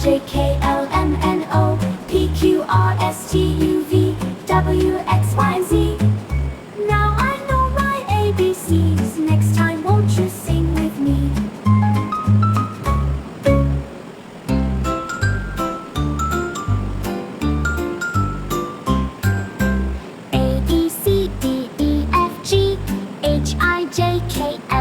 J, K, L, M, N, O, P, Q, R, S, T, U, V, W, X, Y, Z. Now I know my ABCs. Next time, won't you sing with me? A, B, C, D, E, F, G, H, I, J, K, L,